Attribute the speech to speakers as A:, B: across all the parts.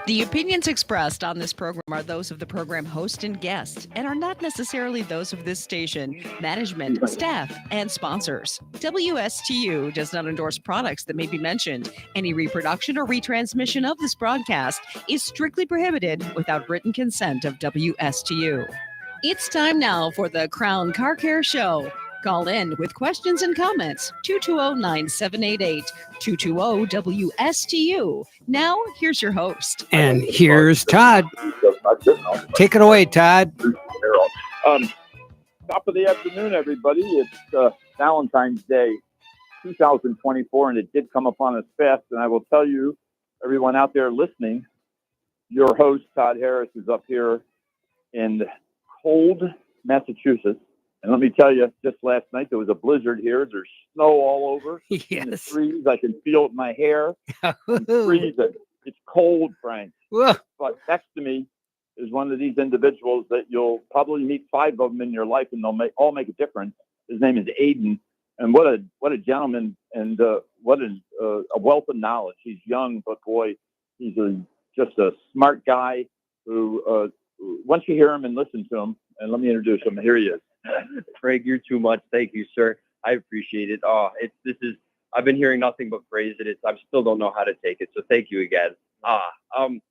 A: The opinions expressed on this program are those of the program host and guests and are not necessarily those of this station, management, staff, and sponsors. WSTU does not endorse products that may be mentioned. Any reproduction or retransmission of this broadcast is strictly prohibited without written consent of WSTU. It's time now for the Crown Car Care Show. Call in with questions and comments 220-9788 220-WSTU. Now, here's your host.
B: And here's Todd. Take it away, Todd.
C: Top of the afternoon, everybody. It's Valentine's Day 2024, and it did come upon us fast. And I will tell you, everyone out there listening, your host, Todd Harris, is up here in cold Massachusetts. And let me tell you, just last night, there was a blizzard here. There's snow all over.
B: Yes.
C: In the trees. I can feel it in my hair. It's freezing. It's cold, Frank.
B: Whoa.
C: But next to me is one of these individuals that you'll probably meet 5 of them in your life, and they'll all make a difference. His name is Aiden. And what a gentleman, and what a wealth of knowledge. He's young, but boy, he's just a smart guy who, once you hear him and listen to him, and let me introduce him. Here he is.
D: Craig, you're too much. Thank you, sir. I appreciate it. I've been hearing nothing but praise. I still don't know how to take it. So thank you again. Wow. I'm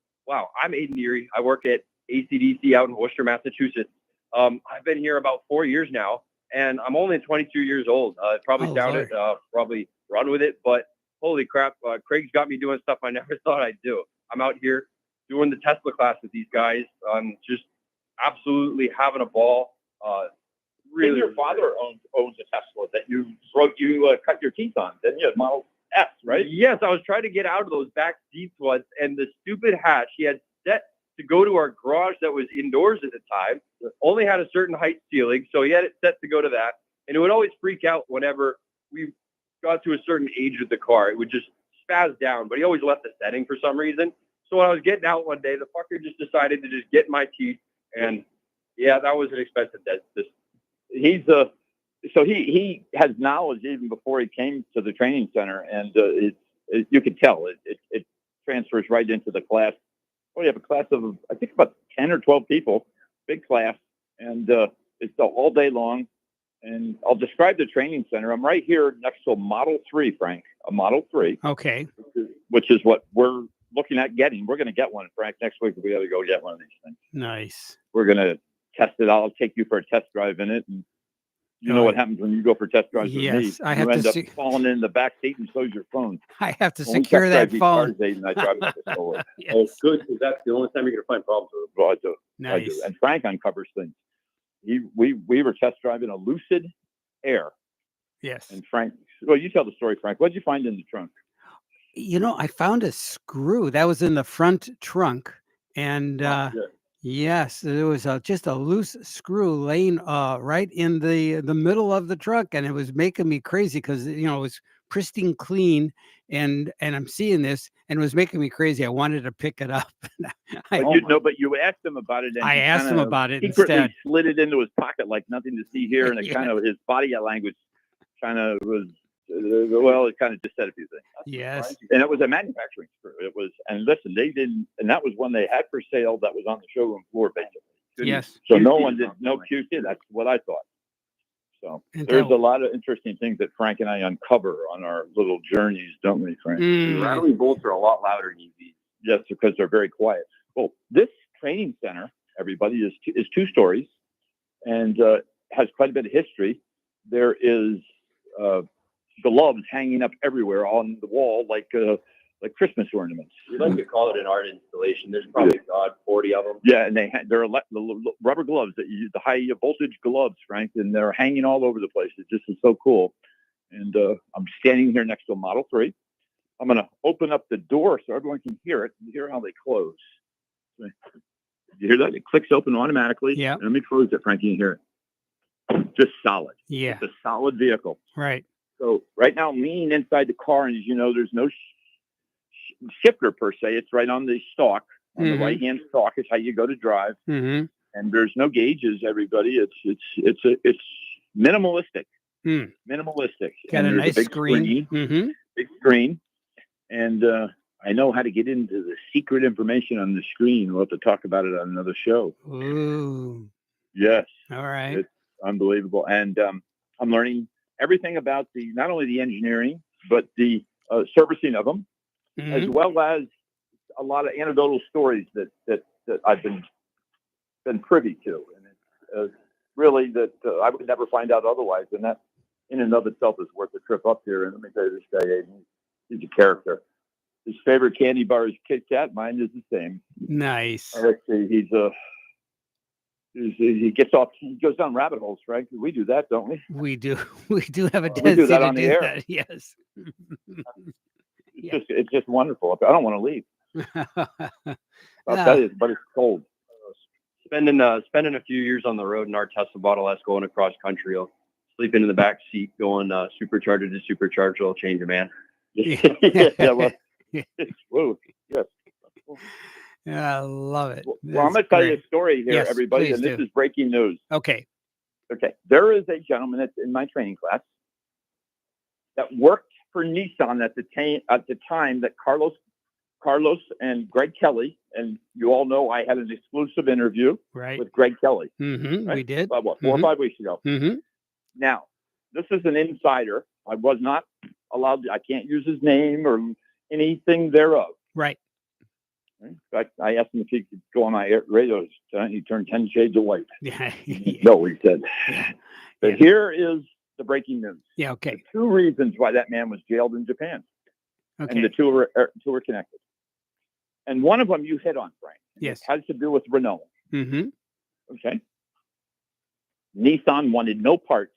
D: Aiden Erie. I work at ACDC out in Worcester, Massachusetts. I've been here about 4 years now, and I'm only 22 years old. Probably probably run with it, but holy crap, Craig's got me doing stuff I never thought I'd do. I'm out here doing the Tesla class with these guys. Just absolutely having a ball.
C: Really, your father owns a Tesla that you cut your teeth on, didn't you? Model S, right?
D: Yes, I was trying to get out of those back seats once, and the stupid hatch he had set to go to our garage that was indoors at the time only had a certain height ceiling, so he had it set to go to that. And it would always freak out whenever we got to a certain age of the car. It would just spaz down, but he always left the setting for some reason. So when I was getting out one day, the fucker just decided to just get in my teeth, and yeah, that was an expensive death.
C: He has knowledge even before he came to the training center, and you can tell it transfers right into the class. We have a class of, I think, about 10 or 12 people, big class, and it's all day long. And I'll describe the training center. I'm right here next to a Model 3, Frank, a Model 3.
B: Okay.
C: Which is what we're looking at getting. We're going to get one, Frank, next week. We got to go get one of these things.
B: Nice.
C: We're going to test it. I'll take you for a test drive in it, and you know what happens when you go for test drives with me.
B: Yes, I have
C: you end
B: to
C: up falling in the back seat and so's your phone.
B: I have to secure that phone.
C: And I drive it forward.
B: Yes.
D: Oh, good, because that's the only time you're going to find problems with it.
C: Well, I do.
B: Nice.
C: I do. And Frank uncovers things. We were test driving a Lucid Air.
B: Yes.
C: And Frank, well, you tell the story, Frank. What did you find in the trunk?
B: I found a screw that was in the front trunk, and yes, there was just a loose screw laying right in the middle of the trunk, and it was making me crazy because it was pristine clean, and I'm seeing this, and it was making me crazy. I wanted to pick it up.
C: But you asked him about it. And
B: I asked him about it
C: secretly
B: instead.
C: Slid it into his pocket like nothing to see here, and it kind of his body language kind of was. Well, it kind of just said a few things.
B: Yes.
C: And it was a manufacturing screw. It was, and listen, they didn't, and that was one they had for sale that was on the showroom floor, basically.
B: Yes.
C: So no one did, no QC. That's what I thought. So there's a lot of interesting things that Frank and I uncover on our little journeys, don't we, Frank?
D: Rattling bolts are a lot louder in EVs.
C: Yes, because they're very quiet. Well, this training center, everybody, is 2 stories and has quite a bit of history. There is gloves hanging up everywhere on the wall, like Christmas ornaments.
D: We'd like to call it an art installation. There's probably 40 of them.
C: Yeah, and they're the rubber gloves that the high voltage gloves, Frank, and they're hanging all over the place. It just is so cool. And I'm standing here next to a Model 3. I'm going to open up the door so everyone can hear it. You hear how they close. You hear that? It clicks open automatically.
B: Yeah.
C: Let me close it, Frank. You can hear it. Just solid.
B: Yeah.
C: It's a solid vehicle.
B: Right.
C: So right now, leaning inside the car, and as you know, there's no shifter per se. It's right on the stalk, on the right-hand stalk is how you go to drive.
B: Mm-hmm.
C: And there's no gauges, everybody. It's minimalistic. Minimalistic.
B: Got
C: and
B: a nice
C: big
B: screen.
C: Big screen. And I know how to get into the secret information on the screen. We'll have to talk about it on another show.
B: Ooh.
C: Yes.
B: All right.
C: It's unbelievable. And I'm learning everything about not only the engineering, but the servicing of them, as well as a lot of anecdotal stories that I've been privy to. And it's really that I would never find out otherwise. And that in and of itself is worth a trip up here. And let me tell you, this guy, he's a character. His favorite candy bar is Kit Kat. Mine is the same.
B: Nice.
C: Let's see. He goes down rabbit holes, Frank. We do that, don't we?
B: We do. We do have a
C: We
B: tendency
C: do that
B: to
C: on the
B: do
C: air.
B: that. Yes.
C: It's just wonderful. I don't want to leave. I'll tell you, but it's cold.
D: Spending a few years on the road in our Tesla Model S going across country, I'll sleep in the back seat going supercharger to supercharger, will change a man.
C: Yeah, well, whoa, yes.
B: I love it.
C: Well, I'm going to tell you a story here,
B: Yes,
C: everybody,
B: please
C: and this
B: do.
C: is breaking news.
B: Okay.
C: Okay, there is a gentleman that's in my training class that worked for Nissan at the time that Carlos and Greg Kelly, and you all know I had an exclusive interview
B: Right.
C: with Greg Kelly.
B: Mm-hmm.
C: Right?
B: We did.
C: About what, 4 or 5 weeks ago.
B: Mm-hmm.
C: Now, this is an insider. I was not allowed. I can't use his name or anything thereof.
B: Right.
C: In fact, I asked him if he could go on my radio. He turned 10 shades of white.
B: Yeah.
C: No, he said.
B: Yeah.
C: But
B: Yeah.
C: here is the breaking news.
B: Yeah. Okay.
C: The 2 reasons why that man was jailed in Japan,
B: Okay.
C: and the two are connected. And one of them you hit on, Frank.
B: Yes.
C: It has to do with Renault.
B: Mm-hmm.
C: Okay. Nissan wanted no part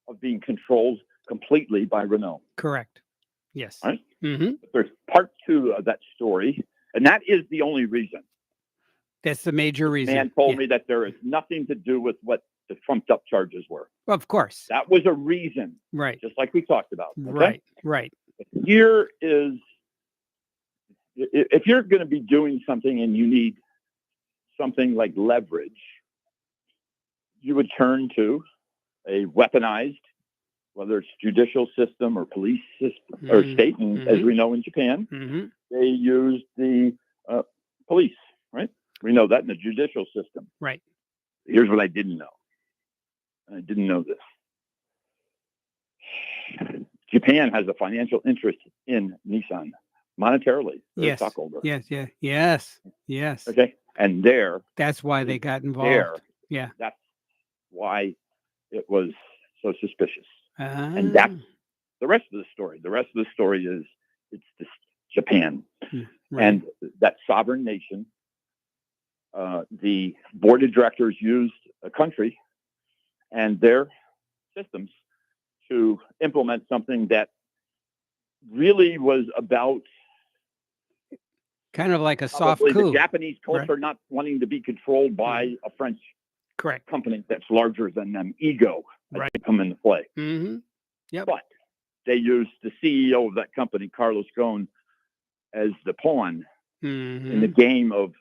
C: of being controlled completely by Renault.
B: Correct. Yes.
C: Right?
B: Mm-hmm.
C: But there's part 2 of that story, and that is the only reason.
B: That's the major reason.
C: Man told me that there is nothing to do with what the trumped up charges were.
B: Of course.
C: That was a reason,
B: Right.
C: just like we talked about. Okay?
B: Right. Right.
C: Here is, if you're going to be doing something and you need something like leverage, you would turn to a weaponized, whether it's judicial system or police system or state, and as we know in Japan, they use the police, right? We know that in the judicial system.
B: Right.
C: Here's what I didn't know. I didn't know this. Japan has a financial interest in Nissan monetarily. They're
B: Yes.
C: a stockholder.
B: Yes. Yeah. Yes. Yes.
C: Okay. And
B: That's why they got involved.
C: there,
B: Yeah.
C: that's why it was so suspicious. And
B: Ah.
C: that's the rest of the story. The rest of the story is it's this Japan
B: Right.
C: and that sovereign nation. The board of directors used a country and their systems to implement something that really was about
B: Kind of like a soft
C: probably
B: coup.
C: the Japanese culture not wanting to be controlled by a French
B: Correct.
C: company that's larger than them. Ego has
B: Right.
C: to come into play.
B: Mm-hmm. Yep.
C: But they used the CEO of that company, Carlos Ghosn, as the pawn in the game of,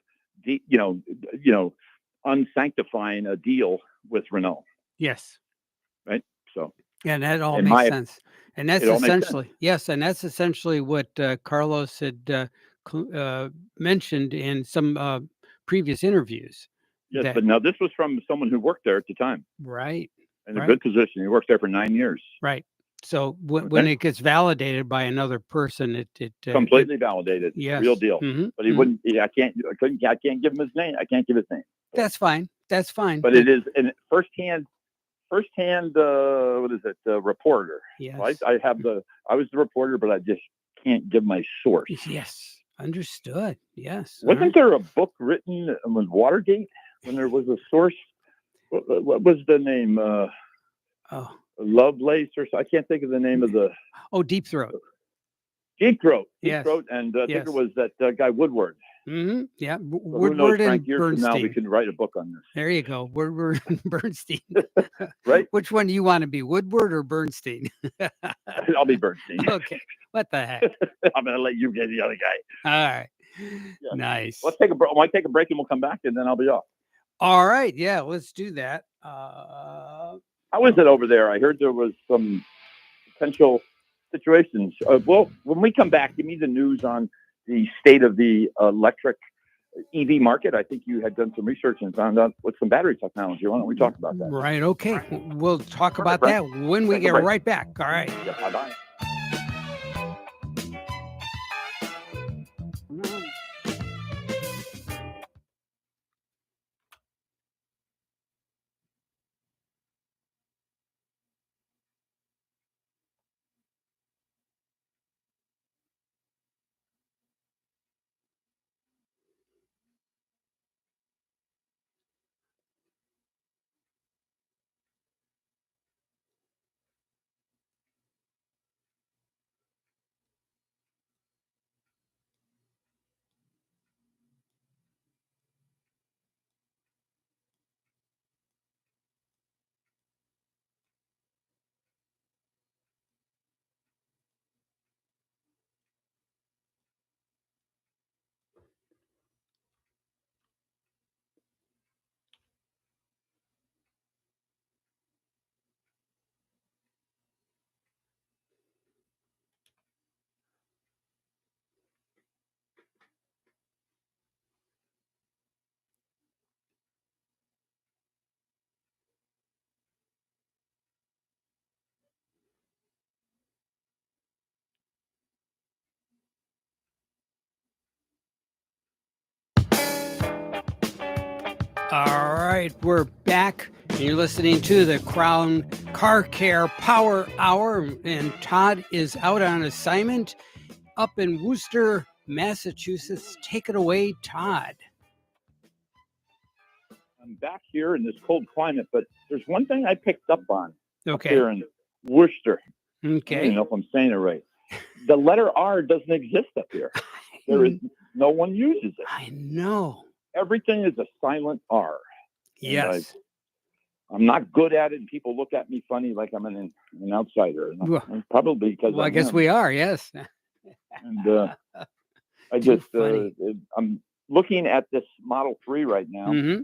C: unsanctifying a deal with Renault.
B: Yes.
C: Right. So,
B: And that all
C: In
B: makes
C: my-
B: sense. And that's
C: it all makes sense.
B: essentially, yes, and that's essentially what Carlos had mentioned in some previous interviews.
C: yes,
B: that-
C: but now this was from someone who worked there at the time
B: Right.
C: in a
B: Right.
C: good position. He worked there for 9 years.
B: Right. So when
C: Okay.
B: it gets validated by another person, it
C: Completely validated.
B: Yes.
C: Real deal.
B: Mhm,
C: But he
B: mhm.
C: wouldn't, I can't give him his name. I can't give his name.
B: That's fine. That's fine.
C: But it is a firsthand, what is it? Reporter.
B: Yes.
C: I was the reporter, but I just can't give my source.
B: Yes. Understood. Yes.
C: Wasn't there a book written with Watergate when there was a source? What was the name?
B: Oh.
C: Lovelace or so? I can't think of the name of the
B: Oh, Deep Throat.
C: Deep Throat.
B: Yes.
C: Deep Throat, and I think
B: Yes.
C: it was that guy Woodward.
B: Mm-hmm. Yeah.
C: So who knows,
B: Woodward and
C: Frank, years from now we
B: Bernstein.
C: can write a book on this.
B: There you go. Woodward and Bernstein.
C: Right?
B: Which one do you want to be, Woodward or Bernstein?
C: I'll be Bernstein.
B: Okay. What the heck?
C: I'm going to let you get the other guy.
B: All right.
C: Yeah.
B: Nice.
C: Let's take a break. Might take a break and we'll come back, and then I'll be off.
B: All right. Yeah. Let's do that.
C: How is it over there? I heard there was some potential situations. Well, when we come back, give me the news on the state of the electric EV market. I think you had done some research and found out what's some battery technology. Why don't we talk about that?
B: Right. Okay. We'll talk about
C: Frank.
B: that when we
C: Take a
B: get
C: break.
B: right back. All right.
C: Yeah, bye-bye.
B: All right, we're back. And you're listening to the Crown Car Care Power Hour, and Todd is out on assignment up in Worcester, Massachusetts. Take it away, Todd.
C: I'm back here in this cold climate, but there's one thing I picked up on up
B: Okay.
C: here in Worcester. I don't
B: Okay.
C: even know if I'm saying it right. The letter R doesn't exist up here. There is no one uses it.
B: I know.
C: Everything is a silent R. And
B: Yes.
C: I'm not good at it, and people look at me funny like I'm an outsider.
B: Well,
C: And probably because
B: I guess we are. Yes.
C: And I
B: Too
C: just
B: funny.
C: I'm looking at this Model 3 right now,
B: Mm-hmm.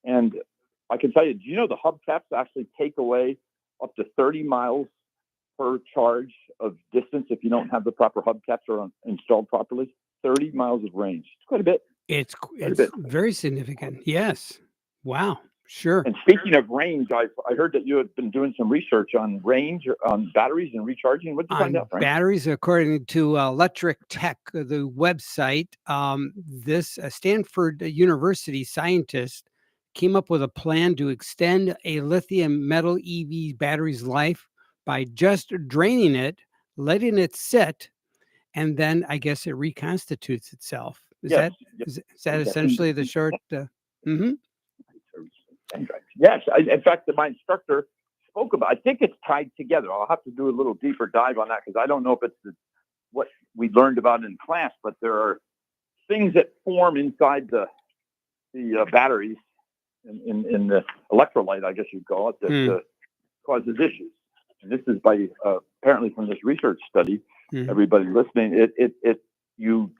C: and I can tell you, do you know the hubcaps actually take away up to 30 miles per charge of distance if you don't have the proper hubcaps or installed properly? 30 miles of range. It's quite a bit.
B: It's
C: a bit.
B: very significant. Yes. Wow. Sure.
C: And speaking of range, I heard that you had been doing some research on range, on batteries and recharging. What did you find out, Frank?
B: Batteries, according to Electric Tech, the website, this Stanford University scientist came up with a plan to extend a lithium metal EV battery's life by just draining it, letting it sit, and then I guess it reconstitutes itself. Is
C: Yes.
B: that essentially the short? Mhm.
C: Yes. In fact, my instructor spoke about. I think it's tied together. I'll have to do a little deeper dive on that because I don't know if it's what we learned about in class, but there are things that form inside the batteries in the electrolyte, I guess you'd call it, that causes issues. And this is by apparently from this research study. Everybody listening, you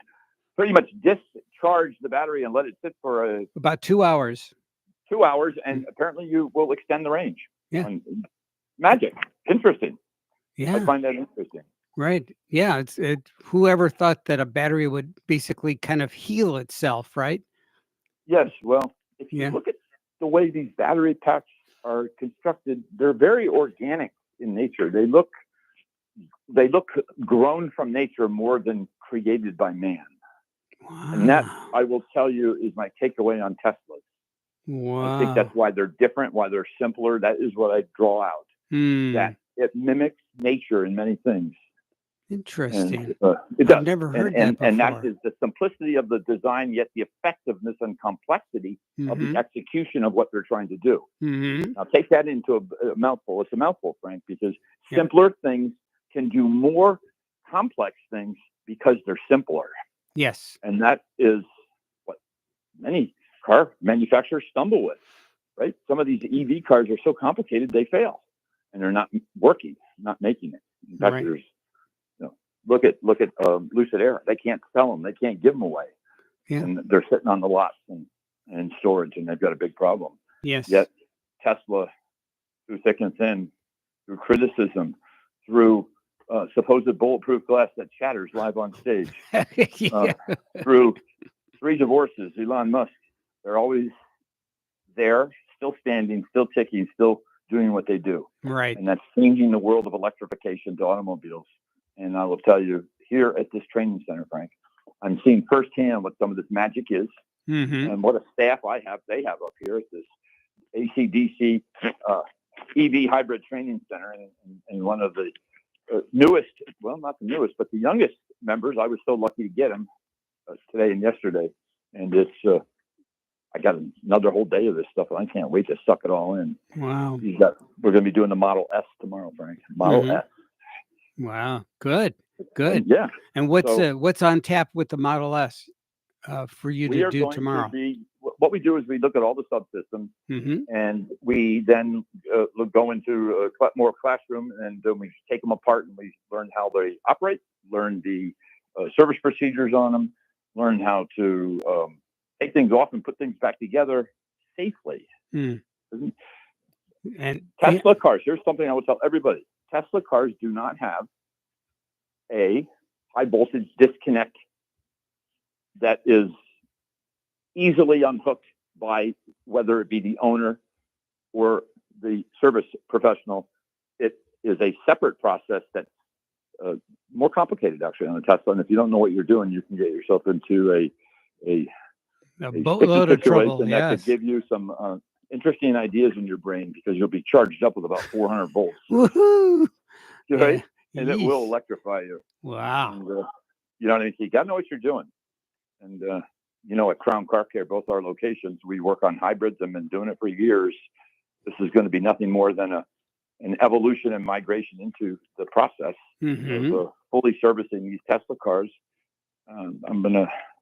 C: pretty much discharge the battery and let it sit for
B: about 2 hours.
C: 2 hours, and apparently you will extend the range.
B: Yeah.
C: Magic. Interesting.
B: Yeah.
C: I find that interesting.
B: Right. Yeah. Whoever thought that a battery would basically kind of heal itself, right?
C: Yes. Well, if you look at the way these battery packs are constructed, they're very organic in nature. They look grown from nature more than created by man.
B: Wow.
C: And that, I will tell you, is my takeaway on Teslas.
B: Wow.
C: I think that's why they're different, why they're simpler. That is what I draw out. That it mimics nature in many things.
B: Interesting.
C: And, it does.
B: I've never heard that before.
C: And that is the simplicity of the design, yet the effectiveness and complexity of the execution of what they're trying to do. Now, take that into a mouthful. It's a mouthful, Frank, because simpler things can do more complex things because they're simpler.
B: Yes.
C: And that is what many car manufacturers stumble with, right? Some of these EV cars are so complicated, they fail. And they're not working, not making it. In fact, there's, look at Lucid Air. They can't sell them. They can't give them away.
B: Yeah.
C: And they're sitting on the lots and in storage, and they've got a big problem.
B: Yes.
C: Yet Tesla, through thick and thin, through criticism, through supposed bulletproof glass that shatters live on stage.
B: Yeah.
C: Through 3 divorces, Elon Musk, they're always there, still standing, still ticking, still doing what they do.
B: Right.
C: And that's changing the world of electrification to automobiles. And I will tell you, here at this training center, Frank, I'm seeing firsthand what some of this magic is and what a staff they have up here at this AC/DC EV hybrid training center. And one of the newest, well, not the newest, but the youngest members, I was so lucky to get them today and yesterday. And it's, I got another whole day of this stuff, and I can't wait to suck it all in.
B: Wow.
C: We're going to be doing the Model S tomorrow, Frank. Model S.
B: Wow. Good. Good.
C: Yeah.
B: And what's on tap with the Model S for you to do tomorrow?
C: What we do is we look at all the subsystems, and we then go into a more classroom, and then we take them apart, and we learn how they operate, learn the service procedures on them, learn how to take things off and put things back together safely. And Tesla cars, here's something I would tell everybody. Tesla cars do not have a high voltage disconnect that is easily unhooked by whether it be the owner or the service professional. It is a separate process that's more complicated actually on a Tesla. And if you don't know what you're doing, you can get yourself into a
B: boatload of trouble.
C: That could give you some interesting ideas in your brain, because you'll be charged up with about 400 volts.
B: Woohoo!
C: Right?
B: Yeah.
C: And it will electrify you.
B: Wow.
C: And, you know what I mean? You got to know what you're doing. And, at Crown Car Care, both our locations, we work on hybrids. I've been doing it for years. This is going to be nothing more than an evolution and migration into the process of fully servicing these Tesla cars.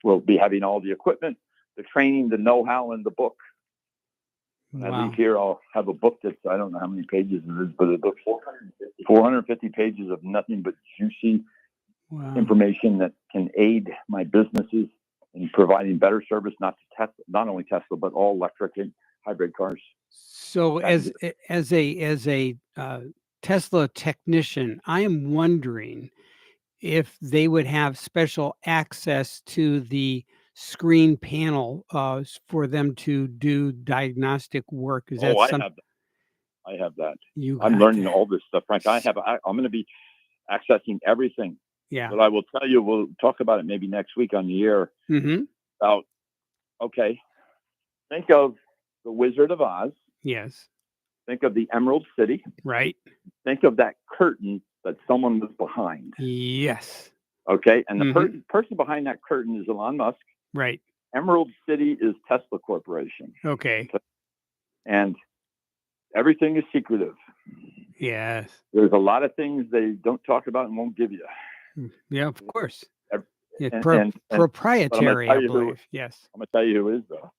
C: We'll be having all the equipment, the training, the know-how, and the book. When I leave here, I'll have a book that's, I don't know how many pages it is, but it's 450 pages of nothing but juicy information that can aid my businesses in providing better service, not only Tesla, but all electric and hybrid cars.
B: So as a Tesla technician, I am wondering if they would have special access to the screen panel for them to do diagnostic work. Is that something?
C: I have that. I'm learning all this stuff, Frank. I'm going to be accessing everything.
B: Yeah.
C: But I will tell you, we'll talk about it maybe next week on the air. About, think of the Wizard of Oz.
B: Yes.
C: Think of the Emerald City.
B: Right.
C: Think of that curtain that someone was behind.
B: Yes.
C: Okay. And the person behind that curtain is Elon Musk.
B: Right.
C: Emerald City is Tesla Corporation.
B: Okay.
C: And everything is secretive.
B: Yes.
C: There's a lot of things they don't talk about and won't give you.
B: Yeah, of course.
C: And
B: proprietary, I believe. Yes.
C: I'm going to tell you who is, though.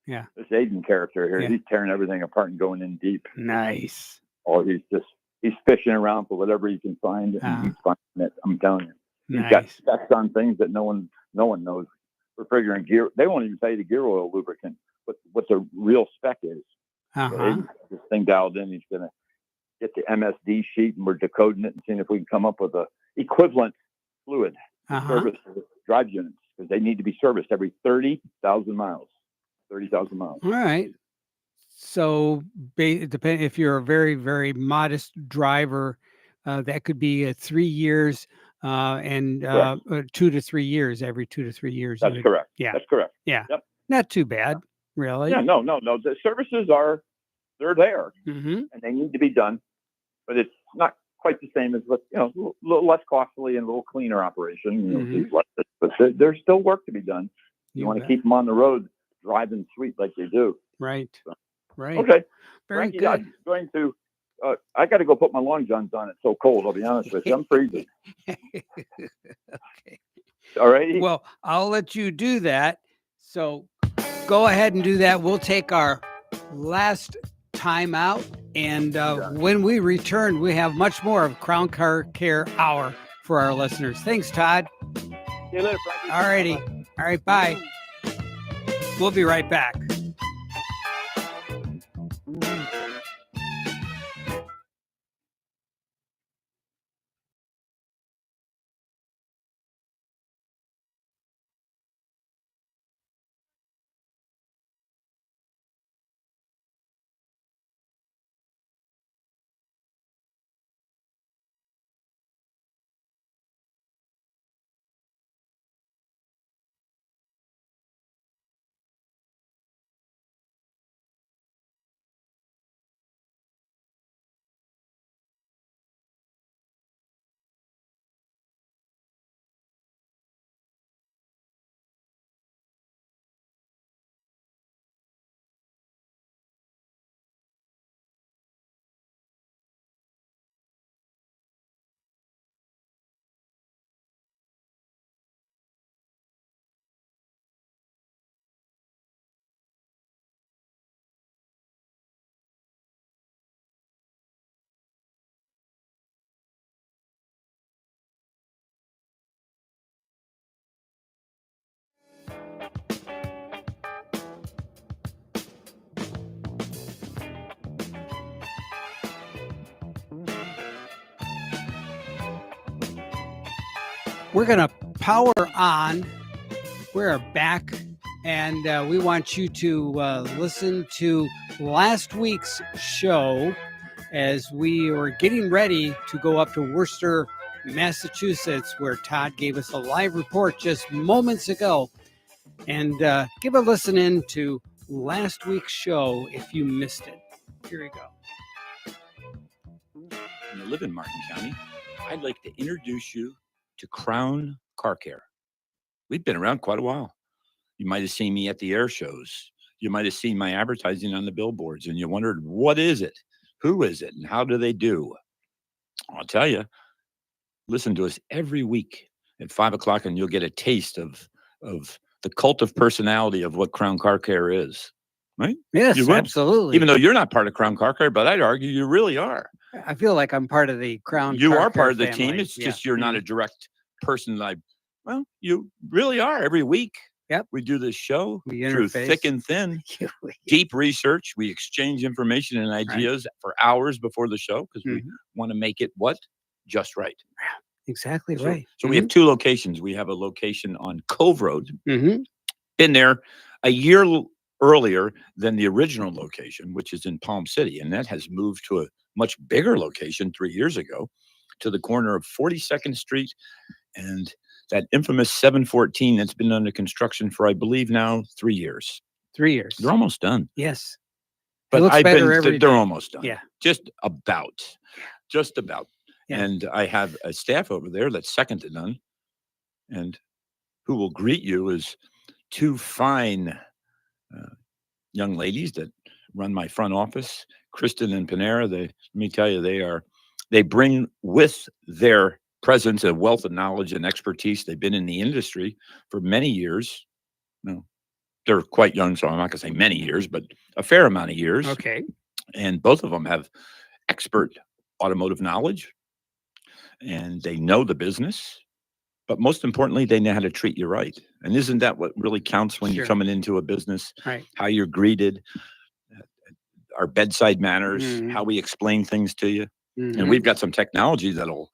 B: Yeah.
C: This Aiden character here, he's tearing everything apart and going in deep.
B: Nice.
C: Oh, he's fishing around for whatever he can find, and he's finding it. I'm telling you. He's got specs on things that no one knows. We're figuring gear. They won't even tell you the gear oil lubricant, what the real spec is. So this thing dialed in. He's going to get the MSD sheet, and we're decoding it and seeing if we can come up with a equivalent fluid to service the drive units, because they need to be serviced every 30,000 miles. 30,000 miles.
B: All right. So depend if you're a very, very modest driver, that could be 3 years and 2 to 3 years, every 2 to 3 years.
C: That's correct.
B: Yeah.
C: That's correct.
B: Yeah.
C: Yep.
B: Not too bad, really.
C: Yeah, no. The services they're there and they need to be done, but it's not quite the same as a little less costly and a little cleaner operation. But there's still work to be done. You want to keep them on the road driving sweet like they do.
B: Right.
C: So.
B: Right.
C: Okay.
B: Very
C: Frankie,
B: good.
C: I'm going to. I got to go put my long johns on. It's so cold. I'll be honest with you. I'm freezing.
B: Okay.
C: All right.
B: Well, I'll let you do that. So go ahead and do that. We'll take our last time out. And when we return, we have much more of Crown Car Care Hour for our listeners. Thanks, Todd.
C: See you later, Frankie.
B: All righty. All right. Bye. We'll be right back. we're going to power on. We're back, and we want you to listen to last week's show as we were getting ready to go up to Worcester, Massachusetts, where Todd gave us a live report just moments ago. And give a listen in to last week's show if you missed it. Here we go.
E: You live in Martin County. I'd like to introduce you to Crown Car Care. We've been around quite a while. You might have seen me at the air shows. You might have seen my advertising on the billboards, and you wondered, what is it? Who is it? And how do they do? I'll tell you, listen to us every week at 5 o'clock, and you'll get a taste of the cult of personality of what Crown Car Care is. Right?
B: Yes, absolutely.
E: Even though you're not part of Crown Car Care, but I'd argue you really are.
B: I feel like I'm part of the Crown
E: You
B: Car
E: are
B: Care
E: part of the
B: family.
E: team. It's just you're not a direct person. Well, you really are every week.
B: Yep.
E: We do this show
B: We
E: through
B: interface.
E: thick and thin, deep research. We exchange information and ideas for hours before the show because we want to make it what? Just right.
B: Exactly right.
E: So we have two locations. We have a location on Cove Road.
B: Mm-hmm.
E: Been there a year earlier than the original location, which is in Palm City. And that has moved to a much bigger location 3 years ago to the corner of 42nd Street and that infamous 714 that's been under construction for, I believe now, 3 years.
B: 3 years.
E: They're almost done.
B: Yes.
E: But
B: looks better every
E: they're
B: day.
E: almost done.
B: Yeah.
E: Just about.
B: Yeah.
E: And I have a staff over there that's second to none. And who will greet you is two fine young ladies that run my front office, Kristen and Panera. Let me tell you, they bring with their presence a wealth of knowledge and expertise. They've been in the industry for many years. No, they're quite young, so I'm not going to say many years, but a fair amount of years.
B: Okay.
E: And both of them have expert automotive knowledge, and they know the business. But most importantly, they know how to treat you right. And isn't that what really counts when you're coming into a business?
B: Right.
E: How you're greeted, our bedside manners, how we explain things to you. And we've got some technology that'll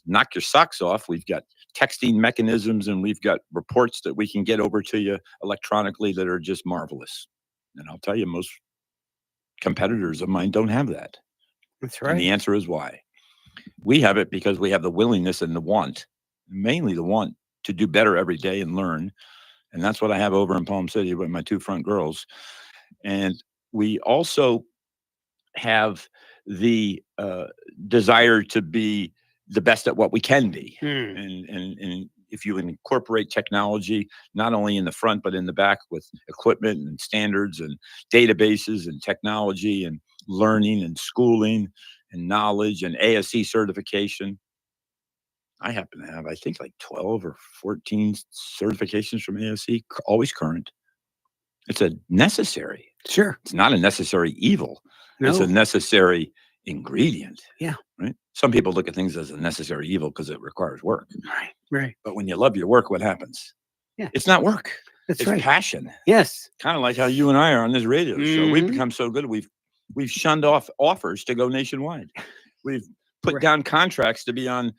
E: knock your socks off. We've got texting mechanisms, and we've got reports that we can get over to you electronically that are just marvelous. And I'll tell you, most competitors of mine don't have that.
B: That's right.
E: And the answer is why. We have it because we have the willingness and the want, mainly the want to do better every day and learn. And that's what I have over in Palm City with my two front girls. And we also have the desire to be the best at what we can be. And if you incorporate technology, not only in the front, but in the back with equipment and standards and databases and technology and learning and schooling and knowledge and ASE certification. I happen to have, I think, like 12 or 14 certifications from ASE, always current. It's a necessary.
B: Sure.
E: It's not a necessary evil.
B: No.
E: It's a necessary ingredient.
B: Yeah.
E: Right. Some people look at things as a necessary evil because it requires work.
B: Right. Right.
E: But when you love your work, what happens?
B: Yeah.
E: It's not work.
B: That's
E: it's
B: right.
E: passion.
B: Yes.
E: Kind of like how you and I are on this radio show. We've become so good. We've shunned off offers to go nationwide. We've put down contracts to be on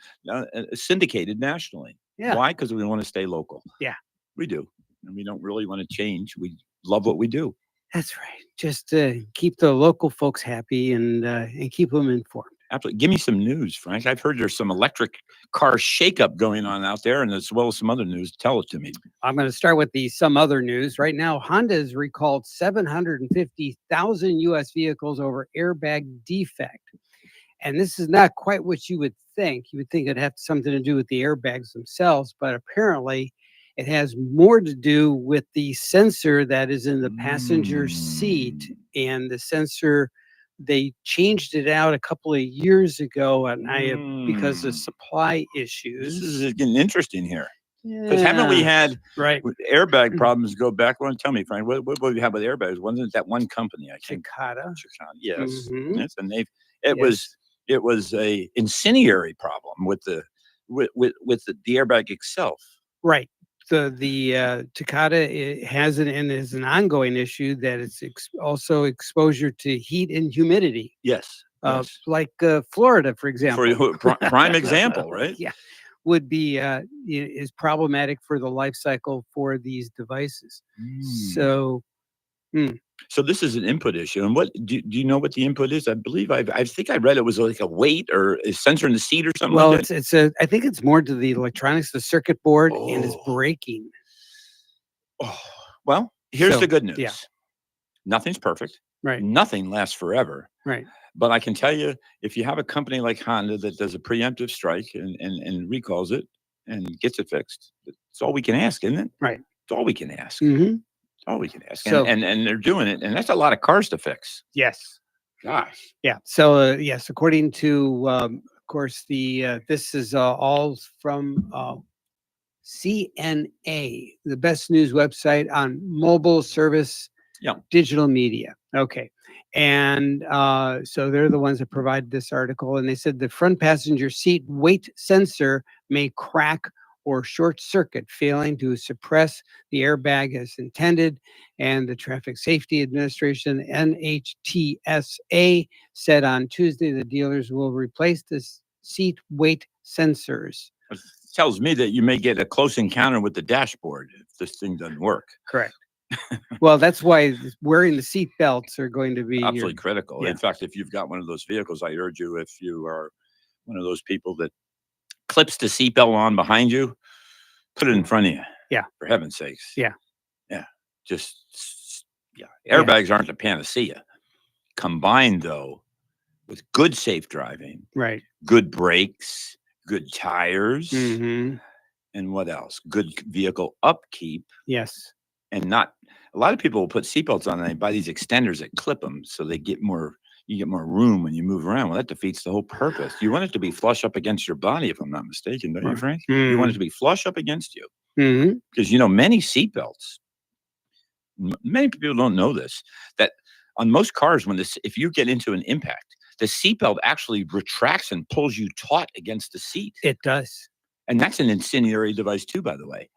E: syndicated nationally.
B: Yeah.
E: Why? Because we want to stay local.
B: Yeah.
E: We do. And we don't really want to change. We love what we do.
B: That's right. Just keep the local folks happy and keep them informed.
E: Absolutely. Give me some news, Frank. I've heard there's some electric car shakeup going on out there, and as well as some other news. Tell it to me.
B: I'm going to start with some other news. Right now, Honda has recalled 750,000 U.S. vehicles over airbag defect. And this is not quite what you would think. You would think it'd have something to do with the airbags themselves, but apparently it has more to do with the sensor that is in the passenger seat. And the sensor, they changed it out a couple of years ago, and because of supply issues.
E: This is getting interesting here. Because haven't we had airbag problems go back? Well, tell me, Frank, what we have with airbags? Wasn't it that one company? I think
B: Takata.
E: Yes. Yes, and it was a incendiary problem with the airbag itself.
B: Right. The Takata has it and is an ongoing issue that it's also exposure to heat and humidity.
E: Yes.
B: Like Florida, for example.
E: For prime example, right?
B: Yeah. would be is problematic for the life cycle for these devices. So,
E: So this is an input issue. And what do you know what the input is? I believe I think I read it was like a weight or a sensor in the seat or something
B: well,
E: like that.
B: I think it's more to the electronics, the circuit board, and it's
E: Oh.
B: braking.
E: Oh, well, here's
B: So,
E: the good news.
B: yeah.
E: Nothing's perfect.
B: Right.
E: Nothing lasts forever.
B: Right.
E: But I can tell you, if you have a company like Honda that does a preemptive strike and recalls it and gets it fixed, it's all we can ask, isn't it?
B: Right.
E: It's all we can ask.
B: Mm-hmm.
E: It's all we can ask.
B: So-
E: And they're doing it. And that's a lot of cars to fix.
B: Yes.
E: Gosh.
B: Yeah. So yes, according to of course this is all from CNA, the best news website on mobile service,
E: Yeah.
B: digital media. Okay. And so they're the ones that provide this article. And they said the front passenger seat weight sensor may crack or short circuit, failing to suppress the airbag as intended. And the Traffic Safety Administration, NHTSA, said on Tuesday the dealers will replace the seat weight sensors.
E: It tells me that you may get a close encounter with the dashboard if this thing doesn't work.
B: Correct. Well, that's why wearing the seat belts are going to be
E: Absolutely critical.
B: yeah.
E: In fact, if you've got one of those vehicles, I urge you, if you are one of those people that clips the seatbelt on behind you, put it in front of you.
B: Yeah.
E: For heaven's sakes.
B: Yeah.
E: Yeah. Airbags aren't a panacea. Combined, though, with good safe driving,
B: right.
E: good brakes, good tires,
B: Mm-hmm.
E: and what else? Good vehicle upkeep.
B: Yes.
E: And not a lot of people will put seatbelts on and they buy these extenders that clip them so you get more room when you move around. Well, that defeats the whole purpose. You want it to be flush up against your body, if I'm not mistaken, don't you, Frank? You want it to be flush up against you.
B: Mm-hmm.
E: Because, many seatbelts, many people don't know this, that on most cars, if you get into an impact, the seatbelt actually retracts and pulls you taut against the seat.
B: It does.
E: And that's an incendiary device too, by the way.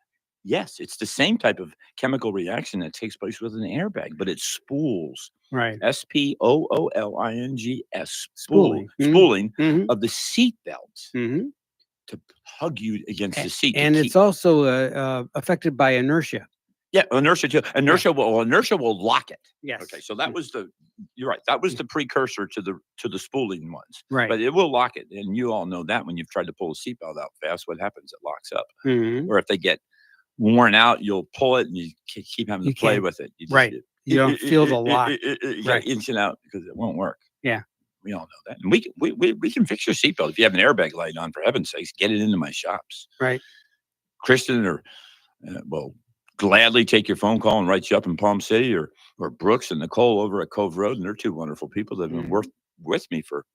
E: Yes, it's the same type of chemical reaction that takes place with an airbag, but it spools.
B: Right.
E: SPOOLINGS.
B: Spooling.
E: Spooling
B: Mm-hmm.
E: of the seat belt
B: Mm-hmm.
E: to hug you against the seat.
B: And it's also affected by inertia.
E: Yeah, inertia too. Inertia will lock it.
B: Yes.
E: Okay, so that was you're right. That was the precursor to the spooling ones.
B: Right.
E: But it will lock it. And you all know that when you've tried to pull a seatbelt out fast, what happens? It locks up.
B: Mm-hmm.
E: Or if they get worn out, you'll pull it and you keep having to play with it. You
B: right. You don't feel the lock.
E: You got to inch it out because it won't work.
B: Yeah.
E: We all know that. And we can fix your seatbelt. If you have an airbag light on, for heaven's sakes, get it into my shops.
B: Right.
E: Kristen will gladly take your phone call and write you up in Palm City, or Brooks and Nicole over at Cove Road. And they're two wonderful people that have been with me for,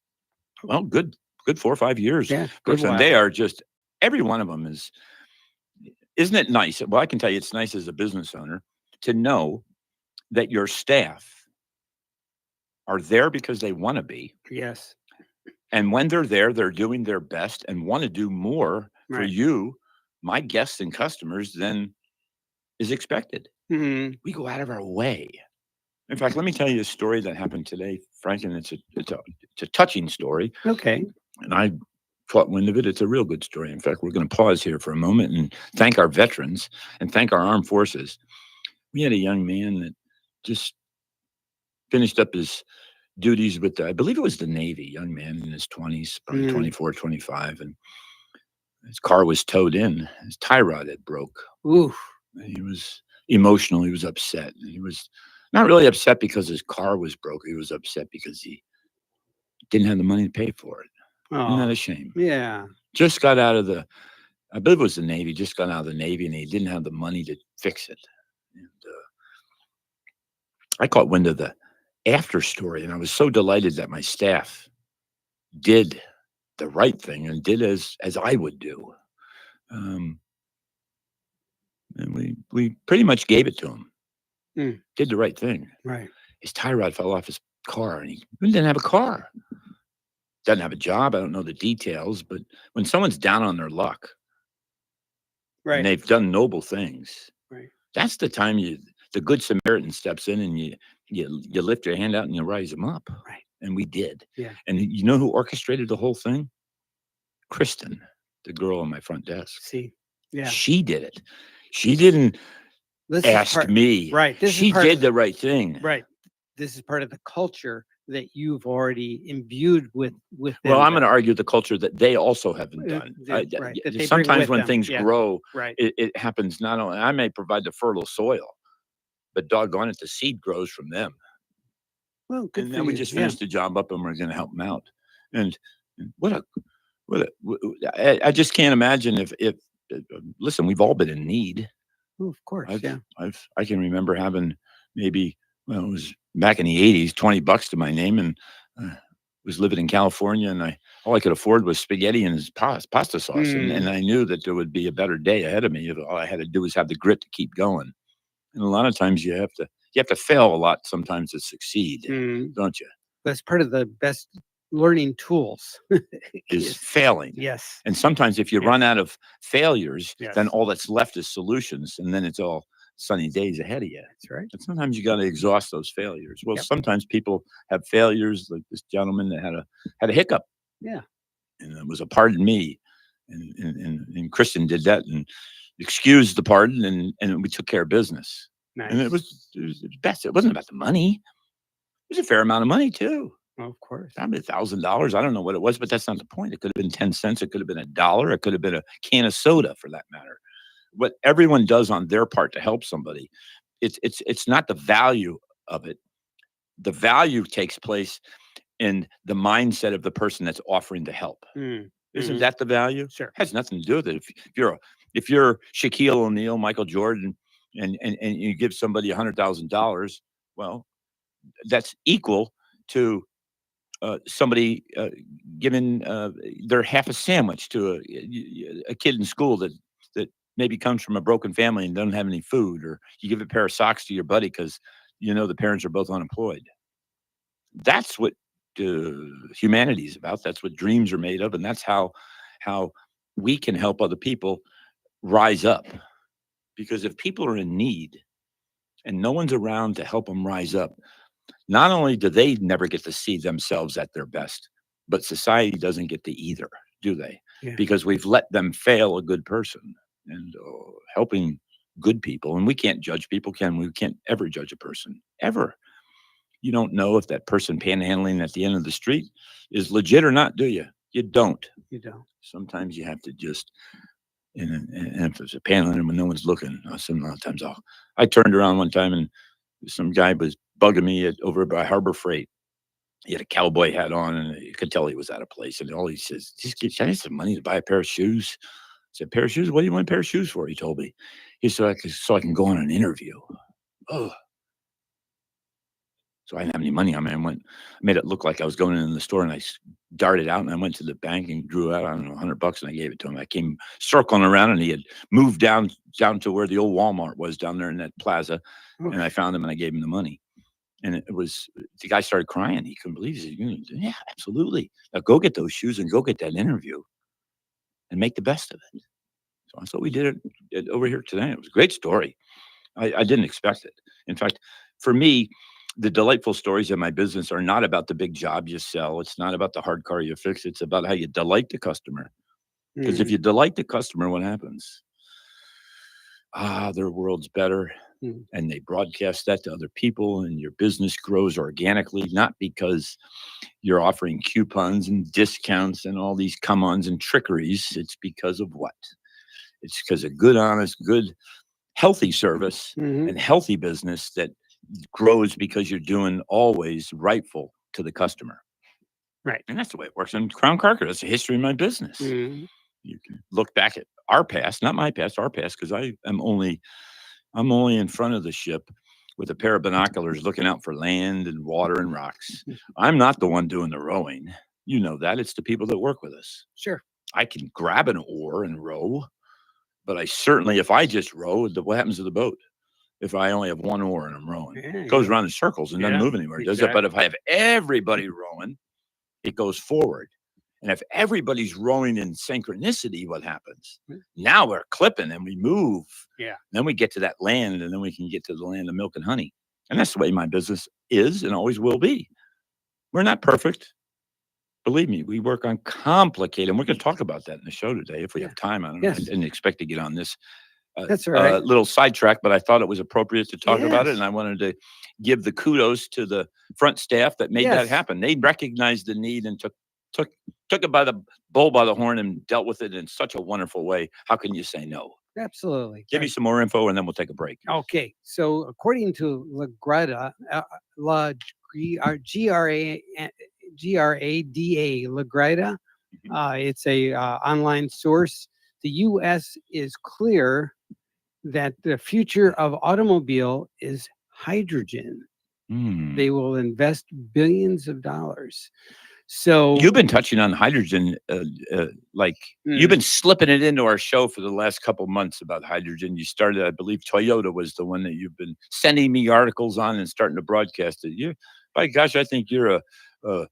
E: good 4 or 5 years.
B: Yeah.
E: Brooks, and they are just, every one of them is. Isn't it nice? Well, I can tell you it's nice as a business owner to know that your staff are there because they want to be.
B: Yes.
E: And when they're there, they're doing their best and want to do more for
B: Right.
E: you, my guests and customers, than is expected.
B: Mm-hmm.
E: We go out of our way. In fact, let me tell you a story that happened today, Frank, and it's a touching story.
B: Okay.
E: And I caught wind of it. It's a real good story. In fact, we're going to pause here for a moment and thank our veterans and thank our armed forces. We had a young man that just finished up his duties with, I believe it was the Navy, young man in his 20s, probably 24, 25. And his car was towed in. His tie rod had broke.
B: Oof.
E: And he was emotional. He was upset. And he was not really upset because his car was broke. He was upset because he didn't have the money to pay for it. Isn't that a shame?
B: Yeah.
E: Just got out of I believe it was the Navy, just got out of the Navy, and he didn't have the money to fix it. And I caught wind of the after story, and I was so delighted that my staff did the right thing and did as I would do. And we pretty much gave it to him. Did the right thing.
B: Right.
E: His tie rod fell off his car, and he didn't have a car. Doesn't have a job. I don't know the details, but when someone's down on their luck,
B: right,
E: and they've done noble things,
B: right,
E: that's the time the good Samaritan steps in and you lift your hand out and you rise them up.
B: Right.
E: And we did.
B: Yeah.
E: And you know who orchestrated the whole thing? Kristen. the girl on my front desk.
B: See, yeah,
E: She did it. She didn't
B: this is
E: ask me.
B: right. This
E: She
B: is part
E: did the right thing.
B: right. This is part of the culture that you've already imbued with
E: Well,
B: them.
E: I'm going to argue the culture that they also haven't done.
B: Right, that they bring
E: Sometimes
B: with
E: when
B: them.
E: things
B: Yeah.
E: grow,
B: Right.
E: it happens not only, I may provide the fertile soil, but doggone it, the seed grows from them.
B: Well, good
E: And
B: for
E: then we
B: you.
E: just
B: Yeah.
E: finished the job up and we're going to help them out. And I just can't imagine if listen, we've all been in need.
B: Oh, of course. Yeah.
E: I can remember having maybe, well, it was back in the 80s, $20 to my name, and was living in California, and all I could afford was spaghetti and pasta sauce, and I knew that there would be a better day ahead of me. If all I had to do was have the grit to keep going. And a lot of times you have to fail a lot sometimes to succeed, don't you?
B: That's part of the best learning tools
E: Is failing.
B: Yes.
E: And sometimes if you run out of failures,
B: Yes.
E: then all that's left is solutions, and then it's all sunny days ahead of you.
B: That's right.
E: But sometimes you got to exhaust those failures. Well,
B: Yep.
E: sometimes people have failures, like this gentleman that had a hiccup.
B: Yeah.
E: And it was a pardon me, and Kristen did that and excused the pardon, and we took care of business.
B: Nice.
E: And it was best. It wasn't about the money. It was a fair amount of money too.
B: Of course.
E: Probably $1,000. I don't know what it was, but that's not the point. It could have been 10 cents. It could have been $1. It could have been a can of soda, for that matter. What everyone does on their part to help somebody, it's not the value of it. The value takes place in the mindset of the person that's offering to help. Isn't that the value?
B: Sure.
E: It has nothing to do with it. If you're Shaquille O'Neal, Michael Jordan, and you give somebody $100,000, well, that's equal to somebody giving their half a sandwich to a kid in school that maybe comes from a broken family and doesn't have any food, or you give a pair of socks to your buddy because the parents are both unemployed. That's what humanity is about. That's what dreams are made of, and that's how we can help other people rise up. Because if people are in need and no one's around to help them rise up, not only do they never get to see themselves at their best, but society doesn't get to either, do they?
B: Yeah.
E: Because we've let them fail a good person. And helping good people, and we can't judge people, can we? We can't ever judge a person, ever. You don't know if that person panhandling at the end of the street is legit or not, do you? You don't.
B: You don't.
E: Sometimes you have to just, and if it's a panhandling when no one's looking, some other times I turned around one time and some guy was bugging me over by Harbor Freight. He had a cowboy hat on, and you could tell he was out of place. And all he says, "Can I have some money to buy a pair of shoes?" I said, "Pair of shoes? What do you want a pair of shoes for?" He told me. He said, "So I can go on an interview." Oh. So I didn't have any money on me. I made it look like I was going in the store, and I darted out, and I went to the bank and drew out, I don't know, $100, and I gave it to him. I came circling around, and he had moved down to where the old Walmart was down there in that plaza.
B: Oof.
E: And I found him, and I gave him the money. And it was, the guy started crying. He couldn't believe it. He said, "Yeah, absolutely. Now go get those shoes and go get that interview and make the best of it." So that's what we did it over here today. It was a great story. I didn't expect it. In fact, for me, the delightful stories in my business are not about the big job you sell. It's not about the hard car you fix. It's about how you delight the customer. Because if you delight the customer, what happens? Their world's better. And they broadcast that to other people, and your business grows organically, not because you're offering coupons and discounts and all these come-ons and trickeries. It's because of what? It's because of good, honest, good, healthy service and healthy business that grows because you're doing always rightful to the customer.
B: Right.
E: And that's the way it works in Crown Carker. That's the history of my business. You can look back at our past, not my past, our past, because I'm only in front of the ship with a pair of binoculars looking out for land and water and rocks. I'm not the one doing the rowing. You know that. It's the people that work with us.
B: Sure.
E: I can grab an oar and row, but I certainly, if I just row, what happens to the boat? If I only have one oar and I'm rowing, it goes around in circles and doesn't move anywhere, does it? But if I have everybody rowing, it goes forward. And if everybody's rowing in synchronicity, what happens? Now we're clipping and we move.
B: Yeah.
E: Then we get to that land, and then we can get to the land of milk and honey. And that's the way my business is and always will be. We're not perfect. believe me, we work on complicated, and we're going to talk about that in the show today if we have time. I don't know. I
B: Yes.
E: didn't expect to get on this
B: That's all right.
E: little sidetrack, but I thought it was appropriate to talk about it.
B: Yes.
E: And I wanted to give the kudos to the front staff that made that
B: Yes.
E: happen. They recognized the need and took it by the bull by the horn and dealt with it in such a wonderful way. How can you say no?
B: Absolutely.
E: Give me some more info and then we'll take a break.
B: Okay. So according to LaGrada, Grada, LaGrada, it's a online source. The U.S. is clear that the future of automobile is hydrogen. They will invest billions of dollars. So
E: You've been touching on hydrogen, you've been slipping it into our show for the last couple months about hydrogen. You started, I believe, Toyota was the one that you've been sending me articles on and starting to broadcast it. You, by gosh, I think you're a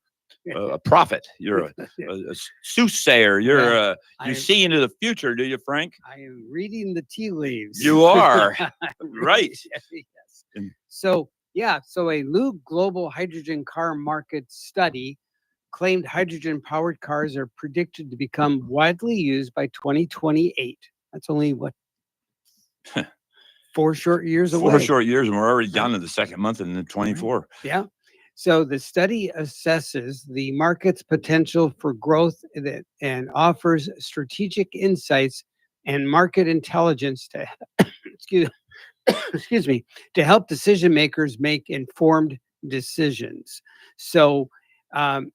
E: prophet. You're a soothsayer. You're you see into the future, do you, Frank?
B: I am reading the tea leaves.
E: You are. Right.
B: Yes. So a new global hydrogen car market study claimed hydrogen-powered cars are predicted to become widely used by 2028. That's only what 4 short years away.
E: 4 short years, and we're already down to the second month in the 24.
B: Yeah. So the study assesses the market's potential for growth and offers strategic insights and market intelligence to excuse me, to help decision makers make informed decisions. So what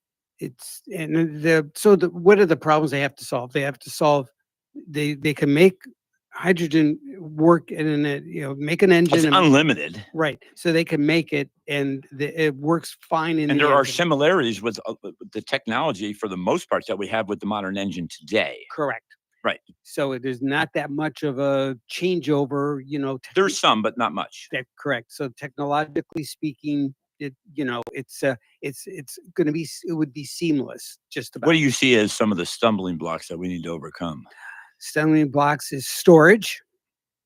B: are the problems they have to solve? They have to solve they can make hydrogen work make an engine.
E: It's unlimited.
B: Right. So they can make it and it works fine.
E: And there are similarities with the technology for the most part that we have with the modern engine today.
B: Correct.
E: Right.
B: So it is not that much of a changeover,
E: There's some, but not much.
B: Correct. So technologically speaking, it's going to be, it would be seamless just about.
E: What do you see as some of the stumbling blocks that we need to overcome?
B: Stumbling blocks is storage.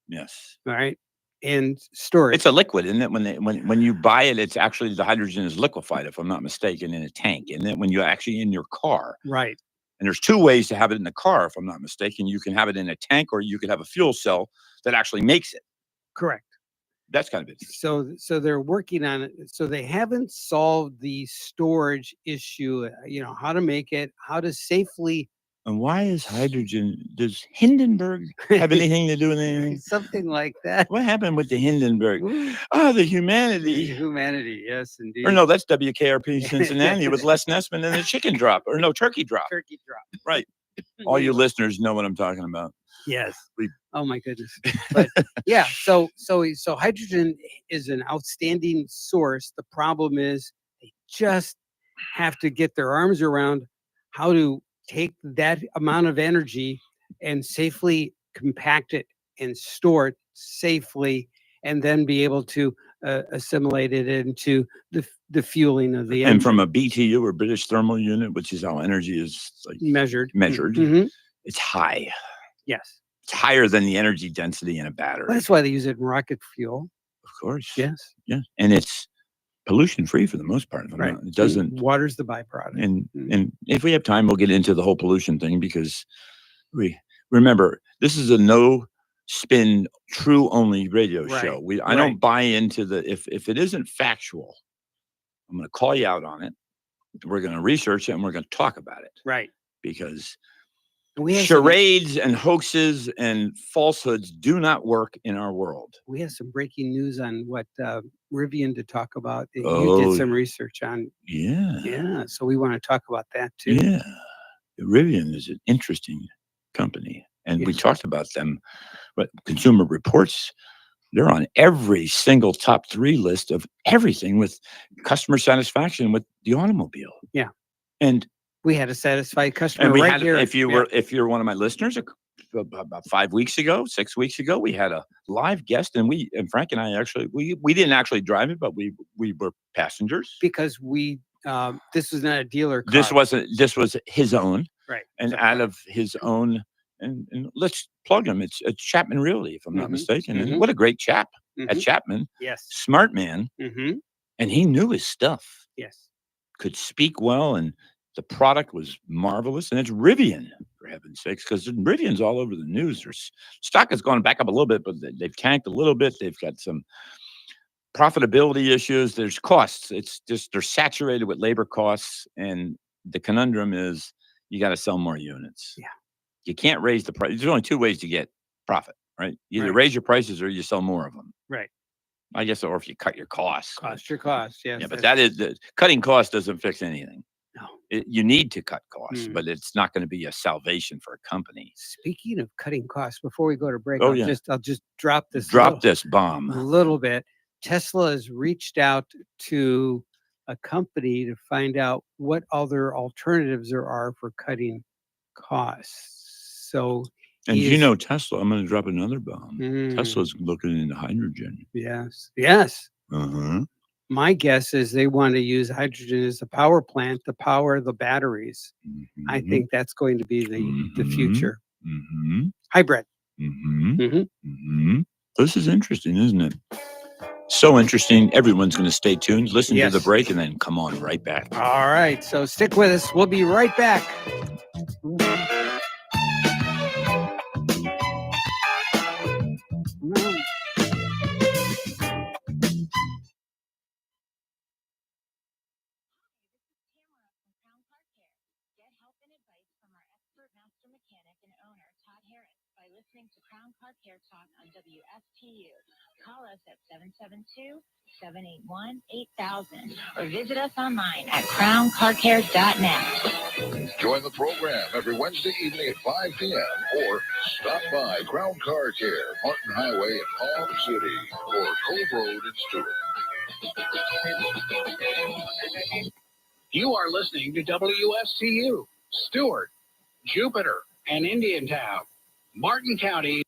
E: Yes.
B: All right. And storage.
E: It's a liquid, isn't it? When you buy it, it's actually the hydrogen is liquefied, if I'm not mistaken, in a tank. And then when you're actually in your car.
B: Right.
E: And there's 2 ways to have it in the car, if I'm not mistaken. You can have it in a tank or you could have a fuel cell that actually makes it.
B: Correct.
E: That's kind of it.
B: So they're working on it. So they haven't solved the storage issue, how to make it, how to safely.
E: And why is hydrogen, does Hindenburg have anything to do with anything?
B: Something like that.
E: What happened with the Hindenburg? The humanity.
B: Humanity, yes, indeed.
E: Or no, that's WKRP Cincinnati with Les Nessman and the chicken drop. Or no, turkey drop.
B: Turkey drop.
E: Right. All you listeners know what I'm talking about.
B: Yes. Oh my goodness. But yeah, so hydrogen is an outstanding source. The problem is they just have to get their arms around how to take that amount of energy and safely compact it and store it safely, and then be able to assimilate it into the fueling of the engine.
E: And from a BTU or British thermal unit, which is how energy is
B: measured,
E: mm-hmm. It's high.
B: Yes.
E: It's higher than the energy density in a battery.
B: Well, that's why they use it in rocket fuel.
E: Of course.
B: Yes.
E: Yeah. And it's pollution free for the most part.
B: Right.
E: It doesn't.
B: Water's the byproduct.
E: And if we have time, we'll get into the whole pollution thing, because we remember this is a no spin, true only radio show. I don't buy into if it isn't factual, I'm going to call you out on it. We're going to research it and we're going to talk about it.
B: Right.
E: Because charades and hoaxes and falsehoods do not work in our world.
B: We have some breaking news on what Rivian to talk about. You did some research on.
E: Yeah.
B: Yeah. So we want to talk about that too.
E: Yeah. Rivian is an interesting company. And we talked about them, but Consumer Reports, they're on every single top 3 list of everything with customer satisfaction with the automobile.
B: Yeah.
E: And
B: we had a satisfied customer here.
E: If you're one of my listeners, about 5 weeks ago, 6 weeks ago, we had a live guest, and Frank and I actually we didn't actually drive it, but we were passengers
B: because this was not a dealer car.
E: This was his own,
B: right?
E: And out of his own, and let's plug him. It's Chapman Realty, if I'm not mistaken. And what a great chap at Chapman.
B: Yes,
E: smart man. And he knew his stuff.
B: Yes,
E: could speak well and The product was marvelous, and it's Rivian, for heaven's sakes, because Rivian's all over the news. Their stock has gone back up a little bit, but they've tanked a little bit. They've got some profitability issues. There's costs. It's just they're saturated with labor costs, and the conundrum is you got to sell more units.
B: Yeah.
E: You can't raise the price. There's only two ways to get profit, right? Either raise your prices or you sell more of them.
B: Right.
E: I guess, or if you cut your costs.
B: Cost your costs. Yes.
E: Yeah, but that is cutting costs doesn't fix anything.
B: No.
E: You need to cut costs, but it's not going to be a salvation for a company.
B: Speaking of cutting costs, before we go to break,
E: Oh,
B: I'll just drop this
E: bomb
B: a little bit. Tesla has reached out to a company to find out what other alternatives there are for cutting costs. So,
E: and Tesla, I'm going to drop another bomb. Tesla's looking into hydrogen.
B: Yes.
E: Uh-huh.
B: My guess is they want to use hydrogen as a power plant to power the batteries.
E: Mm-hmm.
B: I think that's going to be the future.
E: Mm-hmm.
B: Hybrid.
E: Mm-hmm. Mm-hmm. This is interesting, isn't it? So interesting. Everyone's going to stay tuned, listen to the break, and then come on right back.
B: All right. So stick with us. We'll be right back.
F: Get help and advice from our expert master mechanic and owner, Todd Harris, by listening to Crown Car Care Talk on WSTU. Call us at 772-781-8000 or visit us online at crowncarcare.net.
G: Join the program every Wednesday evening at 5 p.m. or stop by Crown Car Care, Martin Highway in Palm City or Cove Road in Stewart.
H: You are listening to WSTU, Stewart, Jupiter, and Indiantown, Martin County.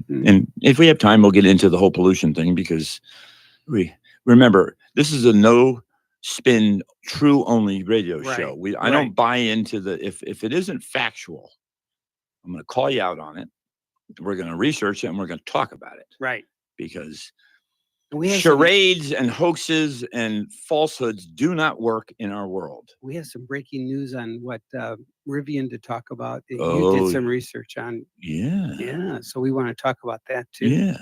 E: And if we have time, we'll get into the whole pollution thing, because we remember this is a no spin, true only radio show. I don't buy into if it isn't factual, I'm going to call you out on it. We're going to research it and we're going to talk about it.
B: Right.
E: Because
B: we have
E: charades and hoaxes and falsehoods do not work in our world.
B: We have some breaking news on what Rivian to talk about. You
E: Oh,
B: did some research on.
E: Yeah.
B: So we want to talk about that too.
E: Yeah.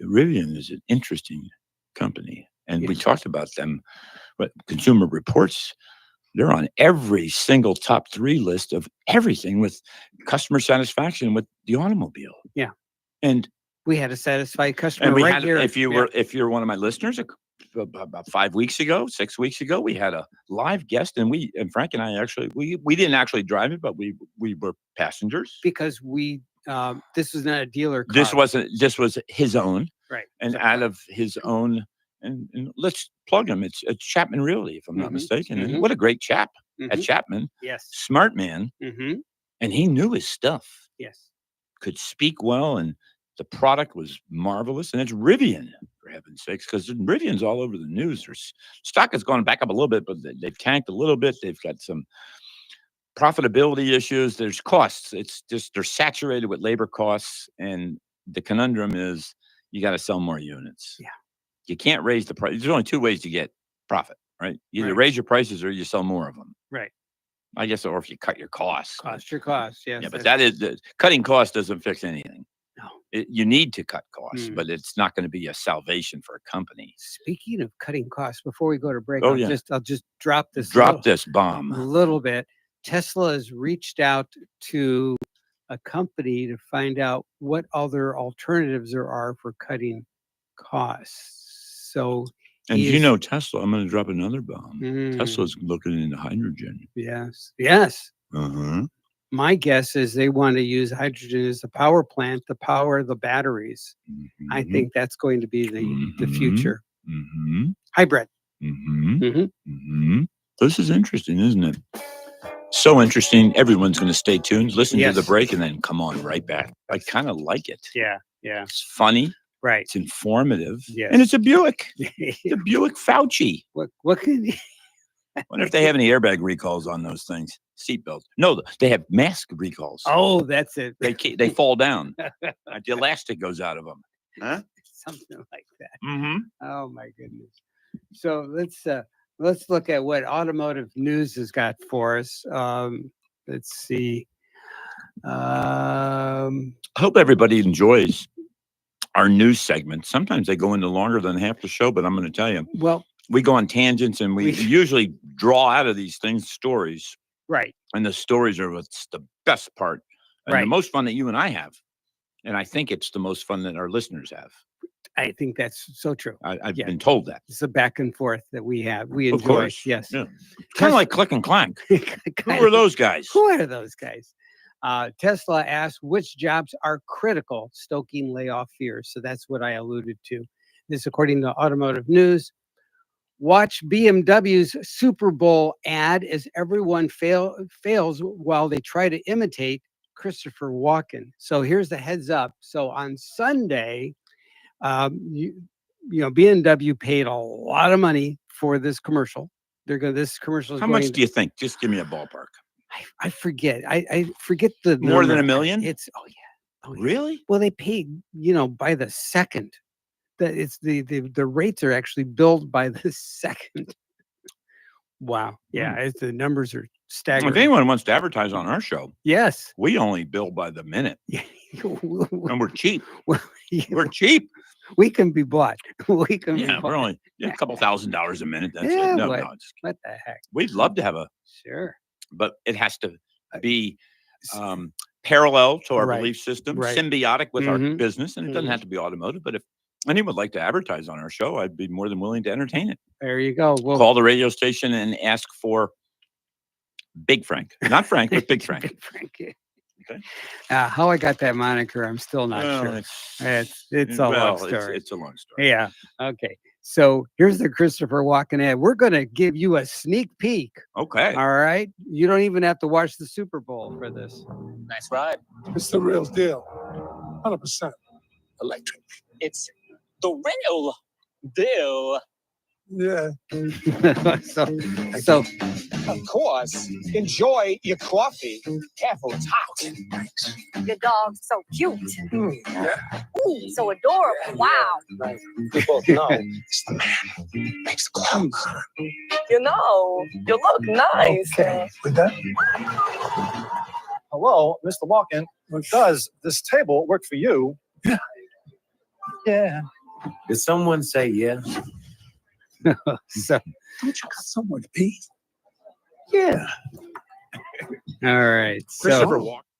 E: Rivian is an interesting company. And we talked about them. But Consumer Reports, they're on every single top 3 list of everything with customer satisfaction with the automobile.
B: Yeah.
E: And
B: we had a satisfied customer.
E: And we
B: right
E: had,
B: here.
E: if you're one of my listeners, about 6 weeks ago, we had a live guest, and Frank and I actually, we didn't actually drive it, but we were passengers.
B: Because this was not a dealer car.
E: This was his own.
B: Right.
E: And out of his own, and let's plug him. It's Chapman Realty, if I'm not mistaken. And what a great chap at Chapman.
B: Yes.
E: Smart man. And he knew his stuff.
B: Yes.
E: Could speak well, and the product was marvelous. And it's Rivian, for heaven's sakes, because Rivian's all over the news. Their stock has gone back up a little bit, but they've tanked a little bit. They've got some profitability issues. There's costs. It's just they're saturated with labor costs. And the conundrum is you got to sell more units.
B: Yeah.
E: You can't raise the price. There's only 2 ways to get profit, right? You either raise your prices or you sell more of them.
B: Right.
E: I guess, or if you cut your costs.
B: Your costs, yes.
E: Yeah, but cutting costs doesn't fix anything.
B: No.
E: You need to cut costs, but it's not going to be a salvation for a company.
B: Speaking of cutting costs, before we go to break,
E: I'll
B: just drop this.
E: This bomb.
B: A little bit. Tesla has reached out to a company to find out what other alternatives there are for cutting costs. So,
E: and Tesla, I'm going to drop another bomb. Tesla's looking into hydrogen.
B: Yes. My guess is they want to use hydrogen as a power plant to power the batteries. I think that's going to be the future. Hybrid.
E: This is interesting, isn't it? So interesting. Everyone's going to stay tuned, listen to the break, and then come on right back. I kind of like it.
B: Yeah.
E: It's funny.
B: Right.
E: It's informative.
B: Yes.
E: And it's a Buick. The Buick Fauci.
B: What can you...
E: I wonder if they have any airbag recalls on those things. Seatbelts. No, they have mask recalls.
B: Oh, that's it.
E: They fall down. The elastic goes out of them. Huh?
B: Something like that. Oh my goodness. So let's look at what automotive news has got for us. Let's see.
E: I hope everybody enjoys our news segment. Sometimes they go into longer than half the show, but I'm going to tell you.
B: Well,
E: we go on tangents, and we usually draw out of these things stories.
B: Right.
E: And the stories are what's the best part and the most fun that you and I have. And I think it's the most fun that our listeners have.
B: I think that's so true.
E: I've been told that.
B: It's a back and forth that we have. We enjoy.
E: Of course.
B: Yes.
E: Yeah. Kind of like Click and Clank. Who are those guys?
B: Who are those guys? Tesla asked which jobs are critical, stoking layoff fears. So that's what I alluded to. This, according to Automotive News. Watch BMW's Super Bowl ad as everyone fails while they try to imitate Christopher Walken. So here's the heads up. So on Sunday, BMW paid a lot of money for this commercial. This commercial is
E: How much do you think? Just give me a ballpark.
B: I forget. I forget the
E: more
B: number.
E: than $1 million.
B: It's
E: Really?
B: Well, they paid by the second. That it's the rates are actually billed by the second. Wow. Yeah, the numbers are staggering.
E: If anyone wants to advertise on our show,
B: yes,
E: we only bill by the minute. And we're cheap. We're cheap.
B: We can be bought. We can.
E: Yeah, we're only a couple $1,000s a minute. That's
B: yeah,
E: it. No,
B: what the heck?
E: We'd love to have
B: sure,
E: but it has to be parallel to our belief system, symbiotic with our business, and it doesn't have to be automotive. But if anyone would like to advertise on our show, I'd be more than willing to entertain it.
B: There you go.
E: Well, call the radio station and ask for Big Frank. Not Frank, but Big Frank.
B: Big Frank.
E: Okay.
B: How I got that moniker, I'm still not sure. It's a long story.
E: It's a long story.
B: Yeah. Okay. So here's the Christopher Walken ad. We're going to give you a sneak peek.
E: Okay.
B: All right. You don't even have to watch the Super Bowl for this.
I: Nice ride.
J: It's the real deal. 100%.
I: electric. It's the real deal.
J: Yeah.
B: so
I: Of course. Enjoy your coffee. Careful, it's hot.
K: Your dog's so cute.
J: Yeah.
K: Ooh, so adorable. Wow.
I: We both know it's the man who makes the clothes.
K: You know, you look nice.
J: Okay. With that.
L: Hello, Mr. Walken. Does this table work for you?
J: Yeah.
L: Yeah.
I: Did someone say yeah?
B: so
J: Don't you got somewhere to be?
L: Yeah.
B: all right.
J: Christopher
B: So
J: Walken.